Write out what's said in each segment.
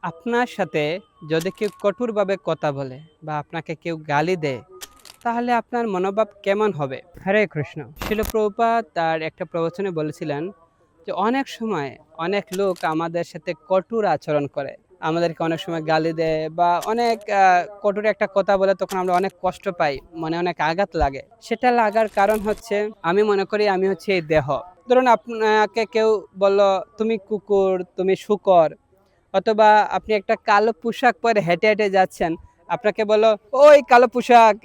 আপনার সাথে যদি কেউ কঠোরভাবে কথা বলে বা আপনাকে কেউ গালি দেয়, তাহলে আপনার মনোভাব কেমন হবে? হরে কৃষ্ণ। শিল প্রভুপাদ তার একটা প্রবচনে বলেছিলেন যে অনেক সময় অনেক লোক আমাদের সাথে কঠোর আচরণ করে। আমাদেরকে অনেক সময় গালি দেয় বা অনেক কঠোর একটা কথা বলে, তখন আমরা অনেক কষ্ট পাই, মনে অনেক আঘাত লাগে। সেটা লাগার কারণ হচ্ছে, আমি মনে করি আমি হচ্ছে এই দেহ। ধরুন আপনাকে কেউ বলল, তুমি কুকুর, তুমি শূকর, অথবা আপনি একটা কালো পোশাক পরে হেঁটে হেঁটে যাচ্ছেন, আপনাকে বললো ওই কালো পোশাক,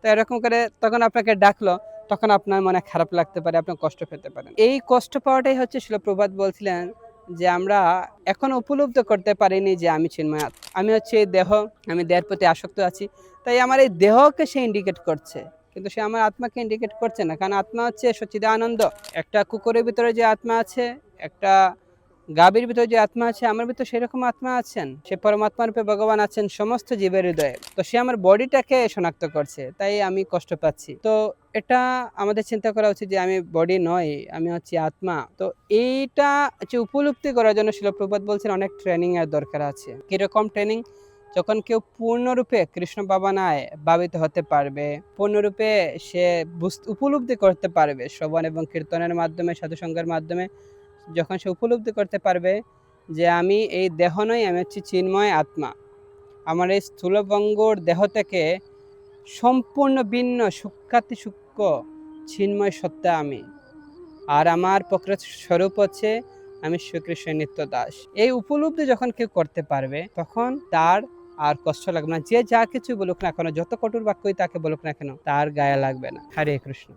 তো এরকম করে তখন আপনাকে ডাকলো, তখন আপনার মনে খারাপ লাগতে পারে, আপনি কষ্ট পেতে পারেন। এই কষ্ট পাওয়াটাই হচ্ছে শিলপ্রপাত বলছিলেন যে আমরা এখনো উপলব্ধি করতে পারিনি যে আমি চিন্ময় আত্মা, আমি হচ্ছে এই দেহ, আমি দেহের প্রতি আসক্ত আছি। তাই আমার এই দেহকে সে ইন্ডিকেট করছে, কিন্তু সে আমার আত্মাকে ইন্ডিকেট করছে না, কারণ আত্মা হচ্ছে সচ্চিদানন্দ। একটা কুকুরের ভিতরে যে আত্মা আছে, একটা গাভীর ভিতরে যে আত্মা আছে, আমার ভিতরে সেরকম আত্মা আছেন। সে পরমাত্মা রূপে ভগবান আছেন সমস্ত জীবের হৃদয়ে। তো সে আমার বডিটাকে শনাক্ত করছে, তাই আমি কষ্ট পাচ্ছি। তো এটা আমাদের চিন্তা করা উচিত যে আমি বডি নয়, আমি হচ্ছে আত্মা। তো এইটা হচ্ছে উপলব্ধি করার জন্য শিল প্রভুপাদ বলছেন অনেক ট্রেনিং এর দরকার আছে। কিরকম ট্রেনিং? যখন কেউ পূর্ণরূপে কৃষ্ণ ভাবনায় ভাবিত হতে পারবে, পূর্ণরূপে সে উপলব্ধি করতে পারবে শ্রবণ এবং কীর্তনের মাধ্যমে, সাধুসঙ্গের মাধ্যমে, যখন সে উপলব্ধি করতে পারবে যে আমি এই দেহ নই, আমি হচ্ছি চিন্ময় আত্মা, আমার এই স্থূলভঙ্গুর দেহ থেকে সম্পূর্ণ ভিন্ন সূক্ষ্মাতি সূক্ষ্ম চিন্ময় সত্তা আমি, আর আমার প্রকৃত স্বরূপ হচ্ছে আমি শ্রীকৃষ্ণের নিত্য দাস। এই উপলব্ধি যখন কেউ করতে পারবে, তখন তার আর কষ্ট লাগবে না। যে যা কিছু বলুক না কেন, যত কঠোর বাক্যই তাকে বলুক না কেন, তার গায়ে লাগবে না। হরে কৃষ্ণ।